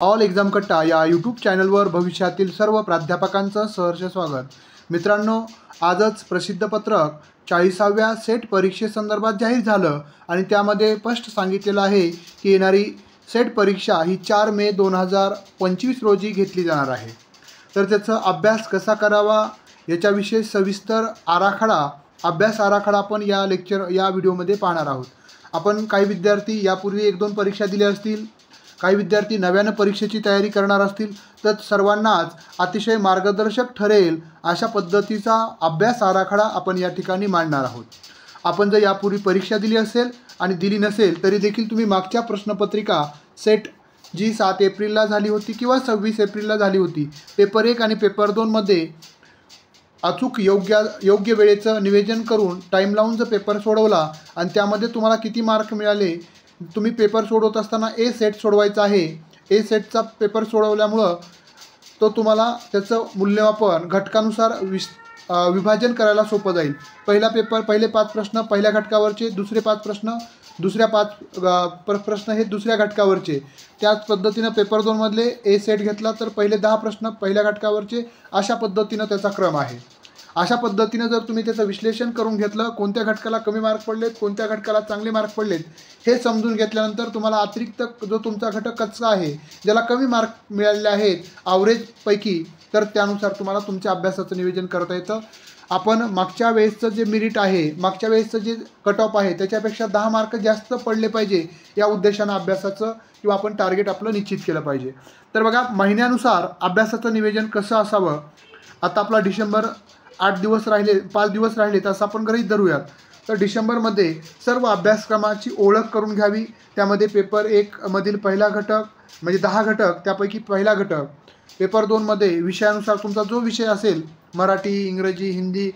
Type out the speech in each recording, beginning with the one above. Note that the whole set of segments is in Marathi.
ऑल एक्झाम कट्टा या यूट्यूब चॅनलवर भविष्यातील सर्व प्राध्यापकांचं सहर्ष स्वागत. मित्रांनो, आजच प्रसिद्ध पत्रक 40व्या सेट परीक्षेसंदर्भात जाहीर झालं आणि त्यामध्ये स्पष्ट सांगितलेलं आहे की येणारी सेट परीक्षा ही 4 मे 2025 रोजी घेतली जाणार आहे. तर त्याचा अभ्यास कसा करावा याच्याविषयी सविस्तर अभ्यास आराखडा आपण या व्हिडिओमध्ये पाहणार आहोत. आपण काही विद्यार्थी यापूर्वी 1-2 परीक्षा दिल्या असतील, काही विद्यार्थी नव्यानं परीक्षेची तयारी करणार असतील, तर सर्वांनाच अतिशय मार्गदर्शक ठरेल अशा पद्धतीचा अभ्यास आराखडा आपण या ठिकाणी मांडणार आहोत. आपण जर यापूर्वी परीक्षा दिली असेल आणि दिली नसेल तरी देखील तुम्ही मागच्या प्रश्नपत्रिका सेट जी 7 एप्रिलला झाली होती किंवा 26 एप्रिलला झाली होती, पेपर 1 आणि पेपर 2 मध्ये अचूक योग्य वेळेचं नियोजन करून टाईम लावून जर पेपर सोडवला आणि त्यामध्ये तुम्हाला किती मार्क मिळाले, तुम्ही पेपर सोडवत असताना ए सेट सोडवायचा आहे. ए सेटचा पेपर सोडवल्यामुळं तो तुम्हाला त्याचं मूल्यमापन घटकानुसार विभाजन करायला सोपं जाईल. पहिले 5 प्रश्न पहिल्या घटकावरचे, दुसरे 5 प्रश्न दुसऱ्या 5 प्रश्न हे दुसऱ्या घटकावरचे. त्याच पद्धतीनं पेपर 2 मधले ए सेट घेतला तर पहिले 10 प्रश्न पहिल्या घटकावरचे. अशा पद्धतीनं त्याचा क्रम आहे. अशा पद्धतीनं जर तुम्ही त्याचं विश्लेषण करून घेतलं, कोणत्या घटकाला कमी मार्क पडलेत, कोणत्या घटकाला चांगले मार्क पडलेत हे समजून घेतल्यानंतर तुम्हाला अतिरिक्त जो तुमचा घटक कच्चा आहे, ज्याला कमी मार्क मिळालेले आहेत ॲव्हरेजपैकी, तर त्यानुसार तुम्हाला तुमच्या अभ्यासाचं नियोजन करता येतं. आपण मागच्या वेळेसचं जे मेरिट आहे, मागच्या वेळेसचं जे कट ऑफ आहे त्याच्यापेक्षा 10 मार्क जास्त पडले पाहिजे या उद्देशानं अभ्यासाचं किंवा आपण टार्गेट आपलं निश्चित केलं पाहिजे. तर बघा, महिन्यानुसार अभ्यासाचं नियोजन कसं असावं. आता आपला डिसेंबर 5 दिवस राहिले तसं आपण गृहीत धरूयात. तर डिसेंबरमध्ये सर्व अभ्यासक्रमाची ओळख करून घ्यावी. त्यामध्ये पेपर 1 मधील पहिला घटक म्हणजे 10 घटक, त्यापैकी पहिला घटक. पेपर 2 मध्ये विषयानुसार तुमचा जो विषय असेल, मराठी, इंग्रजी, हिंदी,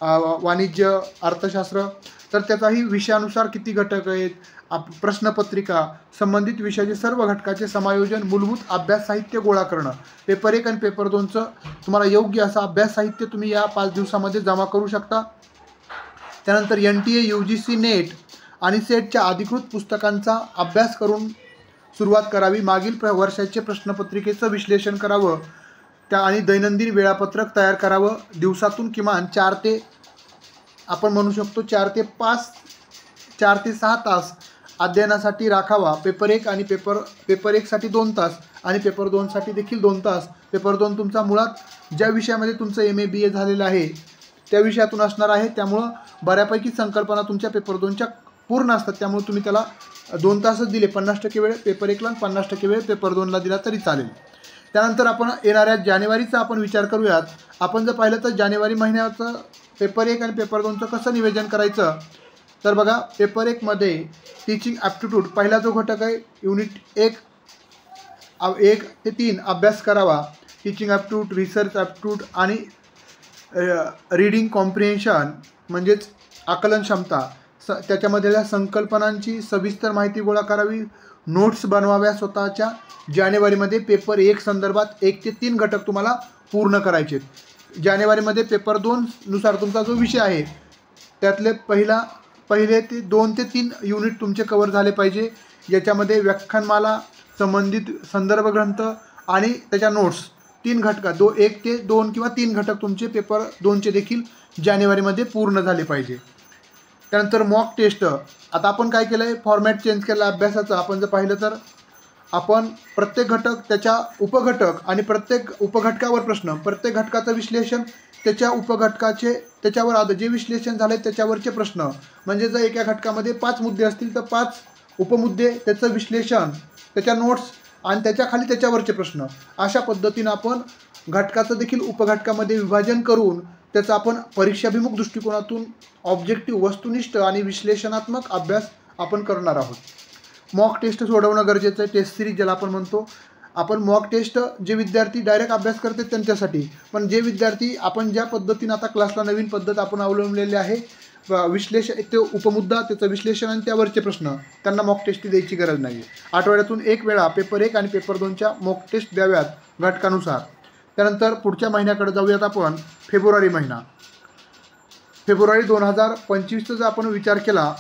वाणिज्य, अर्थशास्त्र, तर त्याचाही विषयानुसार किती घटक आहेत, प्रश्नपत्रिका, संबंधित विषयाचे सर्व घटकाचे समायोजन, मूलभूत अभ्यास साहित्य गोळा करणं. पेपर 1 आणि पेपर 2चं तुम्हाला योग्य असं अभ्यास साहित्य तुम्ही या 5 दिवसामध्ये जमा करू शकता. त्यानंतर NTA, UGC, नेट आणि सेटच्या अधिकृत पुस्तकांचा अभ्यास करून सुरुवात करावी. मागील वर्षाचे प्रश्नपत्रिकेचं विश्लेषण करावं आणि दैनंदिन वेळापत्रक तयार करावं. दिवसातून किमान 4 ते 6 तास अध्ययनासाठी राखावा. पेपर 1 आणि पेपर 1 साठी 2 तास आणि पेपर 2 साठी देखील 2 तास. पेपर 2 तुमचा मुळात ज्या विषयामध्ये तुमचं MA BA झालेलं आहे त्या विषयातून असणार आहे, त्यामुळं बऱ्यापैकी संकल्पना तुमच्या पेपर 2च्या पूर्ण असतात. त्यामुळे तुम्ही त्याला 2 तासच दिले, 50% वेळ पेपर 1ला आणि 50% वेळ पेपर 2ला दिला तरी चालेल. त्यानंतर आपण येणाऱ्या जानेवारीचा आपण विचार करूयात. आपण जर पाहिलं तर जानेवारी महिन्याचं पेपर 1 आणि पेपर 2चं कसं नियोजन करायचं. तर बघा, पेपर 1 मध्ये टीचिंग ॲप्टिट्यूड पहिला जो घटक आहे, युनिट 1 ते 3 अभ्यास करावा. टीचिंग ॲप्टिट्यूड, रिसर्च ॲप्टिट्यूड आणि रीडिंग कॉम्प्रिहेन्शन म्हणजेच आकलन क्षमता, त्याच्यामधल्या संकल्पनांची सविस्तर माहिती गोळा करावी. नोट्स बनवाव्या स्वतःच्या. जानेवारीमध्ये पेपर 1 संदर्भात 1 ते 3 घटक तुम्हाला पूर्ण करायचे. जानेवारीमध्ये पेपर 2 नुसार तुमचा जो विषय आहे त्यातले पहिले 2 ते 3 युनिट तुमचे कव्हर झाले पाहिजे. याच्यामध्ये व्याख्यानमाला, संबंधित संदर्भ ग्रंथ आणि त्याच्या नोट्स 3 घटकात 1 ते 2 किंवा 3 घटक तुमचे पेपर 2चे देखील जानेवारीमध्ये पूर्ण झाले पाहिजे. त्यानंतर मॉक टेस्ट. आता आपण काय केलं आहे, फॉर्मॅट चेंज केला अभ्यासाचा. आपण जर पाहिलं तर आपण प्रत्येक घटक, त्याच्या उपघटक आणि प्रत्येक उपघटकावर प्रश्न, प्रत्येक घटकाचं विश्लेषण, त्याच्या उपघटकाचे त्याच्यावर जे विश्लेषण झाले त्याच्यावरचे प्रश्न, म्हणजे जर एका घटकामध्ये 5 मुद्दे असतील तर 5 उपमुद्दे, त्याचं विश्लेषण, त्याच्या नोट्स आणि त्याच्याखाली त्याच्यावरचे प्रश्न, अशा पद्धतीनं आपण घटकाचं देखील उपघटकामध्ये विभाजन करून त्याचा आपण परीक्षाभिमुख दृष्टिकोनातून ऑब्जेक्टिव्ह, वस्तुनिष्ठ आणि विश्लेषणात्मक अभ्यास आपण करणार आहोत. मॉक टेस्ट सोडवणं गरजेचं आहे. टेस्ट सिरीज ज्याला आपण म्हणतो. आपण मॉक टेस्ट जे विद्यार्थी डायरेक्ट अभ्यास करतात त्यांच्यासाठी, पण जे विद्यार्थी आपण ज्या पद्धतीनं आता क्लासला नवीन पद्धत आपण अवलंबलेली आहे, विश्लेषण, ते उपमुद्दा, त्याचं विश्लेषण आणि त्यावरचे प्रश्न, त्यांना मॉक टेस्ट द्यायची गरज नाही आहे. आठवड्यातून 1 वेळा पेपर 1 आणि पेपर 2च्या मॉक टेस्ट द्याव्यात घटकानुसार. त्यानंतर पुढच्या महिन्याकडे जाऊयात आपण. फेब्रुवारी महिना. फेब्रुवारी 2025चा जर आपण विचार केला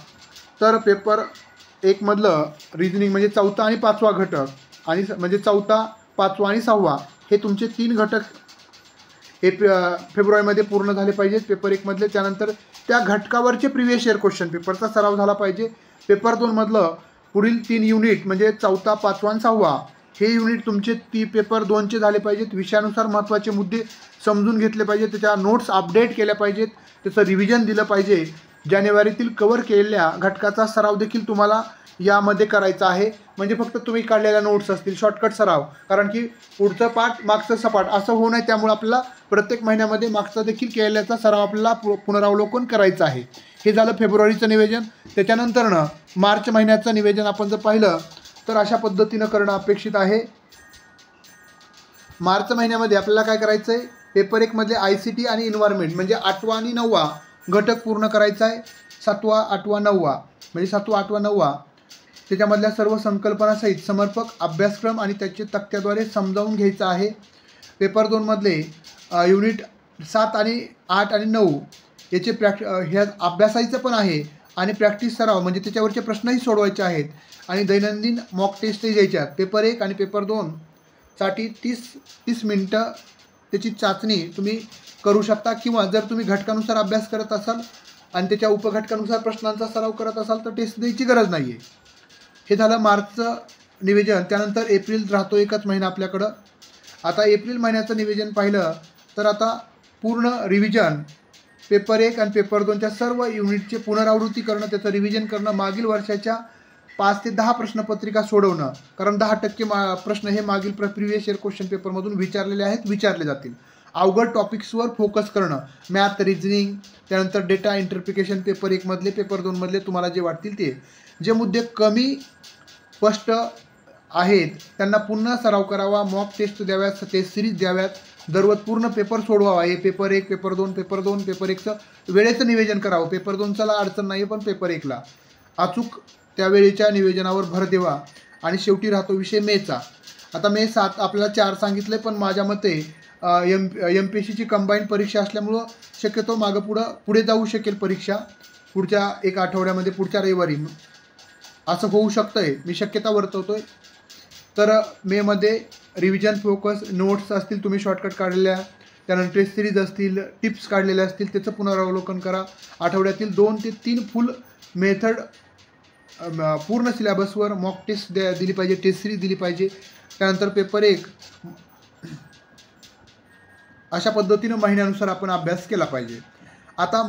तर पेपर 1 मधलं रिजनिंग म्हणजे 4था आणि 5वा घटक आणि म्हणजे चौथा, पाचवा आणि सहावा हे तुमचे 3 घटक फेब्रुवारीमध्ये पूर्ण झाले पाहिजेत पेपर 1 मधले. त्यानंतर त्या घटकावरचे प्रिव्हियस इयर क्वेश्चन पेपरचा सराव झाला पाहिजे. पेपर 2 मधलं पुढील 3 युनिट म्हणजे चौथा, पाचवा आणि सहावा हे युनिट तुमचे पेपर 2चे झाले पाहिजेत. विषयानुसार महत्त्वाचे मुद्दे समजून घेतले पाहिजेत, त्याच्या नोट्स अपडेट केल्या पाहिजेत, त्याचं रिव्हिजन दिलं पाहिजे. जानेवारीतील कव्हर केलेल्या घटकाचा सराव देखील तुम्हाला यामध्ये करायचा आहे. म्हणजे फक्त तुम्ही काढलेल्या नोट्स असतील, शॉर्टकट सराव, कारण की पुढचं पाठ मागचं सपाट असं होऊ नये. त्यामुळे आपल्याला प्रत्येक महिन्यामध्ये मागचा देखील केलेल्याचा सराव आपल्याला पुनरावलोकन करायचं आहे. हे झालं फेब्रुवारीचं नियोजन. त्याच्यानंतरनं मार्च महिन्याचं नियोजन आपण जर पाहिलं तर अशा पद्धतीनं करणं अपेक्षित आहे. मार्च महिन्यामध्ये आपल्याला काय करायचं आहे, पेपर 1 मधले ICT आणि एन्व्हायरमेंट म्हणजे 8वा आणि 9वा घटक पूर्ण करायचा आहे. 7वा, 8वा, 9वा म्हणजे 7वा, 8वा, 9वा त्याच्यामधल्या सर्व संकल्पनासहित समर्पक अभ्यासक्रम आणि त्याचे तक्त्याद्वारे समजावून घ्यायचा आहे. पेपर 2 मधले युनिट 7 आणि 8 आणि 9 याचे ह्या अभ्यासायचं पण आहे आणि प्रॅक्टिस सराव म्हणजे त्याच्यावरचे प्रश्नही सोडवायचे आहेत आणि दैनंदिन मॉक टेस्टही द्यायच्या आहेत. पेपर 1 आणि पेपर 2 साठी 30 मिनटं त्याची चाचणी तुम्ही करू शकता, किंवा जर तुम्ही घटकानुसार अभ्यास करत असाल आणि त्याच्या उपघटकानुसार प्रश्नांचा सराव करत असाल तर टेस्ट द्यायची गरज नाही आहे. हे झालं मार्चचं नियोजन. त्यानंतर एप्रिल राहतो एकच महिना आपल्याकडं. आता एप्रिल महिन्याचं नियोजन पाहिलं तर आता पूर्ण रिव्हिजन पेपर 1 आणि पेपर 2च्या सर्व युनिटचे पुनरावृत्ती करणं, त्याचं रिव्हिजन करणं, मागील वर्षाच्या 5 ते 10 प्रश्नपत्रिका सोडवणं, कारण 10% प्रश्न हे मागील प्रिव्हियस इयर क्वेश्चन पेपरमधून विचारलेले आहेत, विचारले जातील. अवघड टॉपिक्सवर फोकस करणं, मॅथ, रिझनिंग, त्यानंतर डेटा इंटरप्रिटेशन पेपर 1 मधले, पेपर 2 मधले तुम्हाला जे वाटतील ते. जे मुद्दे कमी स्पष्ट आहेत त्यांना पुन्हा सराव करावा, मॉक टेस्ट द्याव्यात, टेस्ट सिरीज द्याव्यात, दररोज पूर्ण पेपर सोडवावा. हे पेपर 1, पेपर 2, पेपर 2, पेपर 1चं वेळेचं नियोजन करावं. पेपर 2ला अडचण नाही, पण पेपर 1ला अचूक त्यावेळेच्या नियोजनावर भर द्यावा. आणि शेवटी राहतो विषय मेचा. आता मे 7 आपल्याला 4 सांगितले, पण माझ्या मते MPSCची कंबाईन परीक्षा असल्यामुळं शक्यतो पुढे जाऊ शकेल परीक्षा पुढच्या 1 आठवड्यामध्ये, पुढच्या रविवारी असं होऊ शकतंय, मी शक्यता वर्तवतोय. तर मेमध्ये रिव्हिजन, फोकस, नोट्स असतील तुम्ही शॉर्टकट काढलेल्या, त्यानंतर टेस्ट सिरीज असतील, टिप्स काढलेल्या असतील त्याचं पुनरावलोकन करा. आठवड्यातील 2 ते 3 फुल मेथड पूर्ण सिलेबसवर मॉक टेस्ट दिली पाहिजे, टेस्ट सिरीज दिली पाहिजे. त्यानंतर पेपर 1 अशा पद्धतीनं महिन्यानुसार आपण अभ्यास केला पाहिजे. आता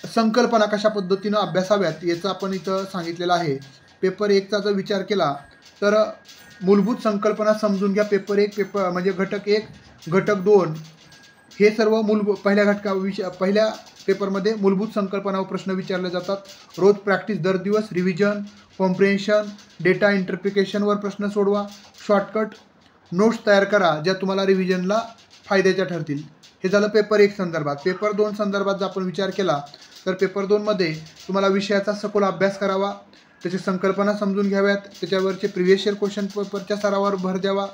संकल्पना कशा पद्धतीनं अभ्यासाव्यात याचं आपण इथं सांगितलेलं आहे. पेपर 1चा जर विचार केला तर मूलभूत संकल्पना समजून घ्या. पेपर 1 पेपर म्हणजे घटक 1, घटक 2 हे सर्व पहिल्या पेपरमध्ये मूलभूत संकल्पनावर प्रश्न विचारले जातात. रोज प्रॅक्टिस, दर दिवस रिव्हिजन, कॉम्प्रिहेन्शन, डेटा इंटरप्रिटेशनवर प्रश्न सोडवा, शॉर्टकट नोट्स तयार करा ज्या तुम्हाला रिव्हिजनला फायद्याच्या ठरतील. हे झालं पेपर 1 संदर्भात. पेपर 2 संदर्भात जर आपण विचार केला तर पेपर 2 मध्ये तुम्हाला विषयाचा सखोल अभ्यास करावा, त्याची संकल्पना समजून घ्याव्यात, त्याच्यावरचे प्रिव्हियस इयर क्वेश्चन पेपरच्या सरावावर भर द्यावा,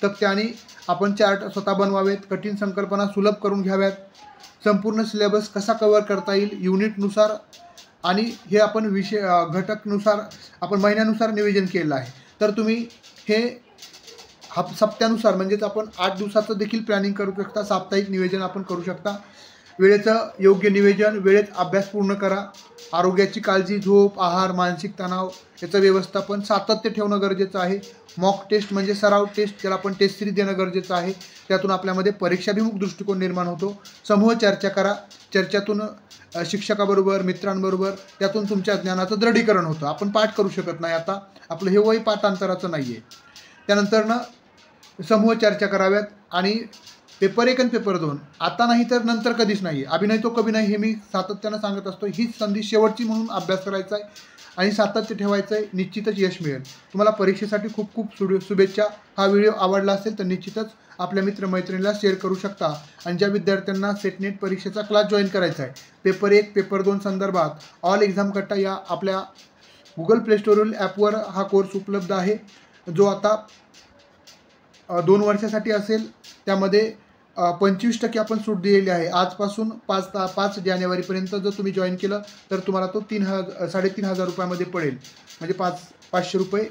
तक्ते आणि आपण चार्ट स्वतः बनवावेत, कठीण संकल्पना सुलभ करून घ्याव्यात, संपूर्ण सिलेबस कसा कव्हर करता येईल युनिटनुसार, आणि हे आपण घटकनुसार आपण महिन्यानुसार नियोजन केलेलं आहे. तर तुम्ही हे सप्त्यानुसार म्हणजेच आपण 8 दिवसाचं देखील प्लॅनिंग करू शकता, साप्ताहिक नियोजन आपण करू शकता. वेळेचं योग्य नियोजन, वेळेत अभ्यास पूर्ण करा. आरोग्याची काळजी, झोप, आहार, मानसिक तणाव याचं व्यवस्थापन, सातत्य ठेवणं गरजेचं आहे. मॉक टेस्ट म्हणजे सराव टेस्ट, त्याला आपण टेस्ट सिरीज देणं गरजेचं आहे. त्यातून आपल्यामध्ये परीक्षाभिमुख दृष्टिकोन निर्माण होतो. समूह चर्चा करा, चर्चेतून शिक्षकाबरोबर, मित्रांबरोबर, त्यातून तुमच्या ज्ञानाचं दृढीकरण होतं. आपण पाठ करू शकत नाही, आता आपलं हे वय पाठांतराचं नाही आहे. त्यानंतरनं समूह चर्चा कराव्यात. आणि पेपर 1 आणि पेपर 2 आता नाही तर नंतर कधीच नाही, अभिनय तो कभी नाही, हे मी सातत्यानं सांगत असतो. हीच संधी शेवटची म्हणून अभ्यास करायचा आहे आणि सातत्य ठेवायचं आहे, निश्चितच यश मिळेल. तुम्हाला परीक्षेसाठी खूप खूप शुभेच्छा. हा व्हिडिओ आवडला असेल तर निश्चितच आपल्या मित्रमैत्रिणीला शेअर करू शकता. आणि ज्या विद्यार्थ्यांना सेटनेट परीक्षेचा क्लास जॉईन करायचा आहे, पेपर 1 पेपर 2 संदर्भात ऑल एक्झाम कट्टा या आपल्या गुगल प्ले स्टोरवरील ॲपवर हा कोर्स उपलब्ध आहे, जो आता 2 वर्षासाठी असेल. त्यामध्ये 25% आपण सूट दिलेली आहे. आजपासून 5 जानेवारीपर्यंत जर तुम्ही जॉईन केलं तर तुम्हाला तो 3,500 रुपयामध्ये पडेल, म्हणजे 500 रुपये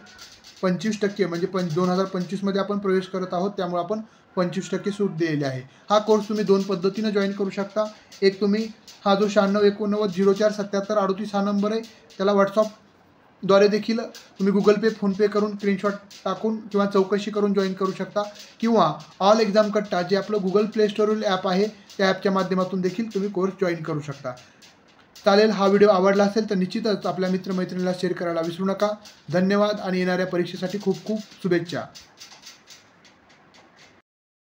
25% म्हणजे 2025मध्ये आपण प्रवेश करत आहोत, त्यामुळे आपण 25% सूट दिलेली आहे. हा कोर्स तुम्ही 2 पद्धतीने जॉईन करू शकता. एक तुम्ही हा जो 9689047738 हा नंबर आहे, त्याला व्हॉट्सअपद्वारे देखील तुम्ही गुगल पे, फोनपे करून स्क्रीनशॉट टाकून किंवा चौकशी करून जॉईन करू शकता, किंवा ऑल एक्झाम कट्टा जे आपलं गुगल प्ले स्टोरवरील ॲप आहे, त्या ॲपच्या माध्यमातून देखील तुम्ही कोर्स जॉईन करू शकता. चालेल, हा व्हिडिओ आवडला असेल तर निश्चितच आपल्या मित्रमैत्रिणीला शेअर करायला विसरू नका. धन्यवाद आणि येणाऱ्या परीक्षेसाठी खूप खूप शुभेच्छा.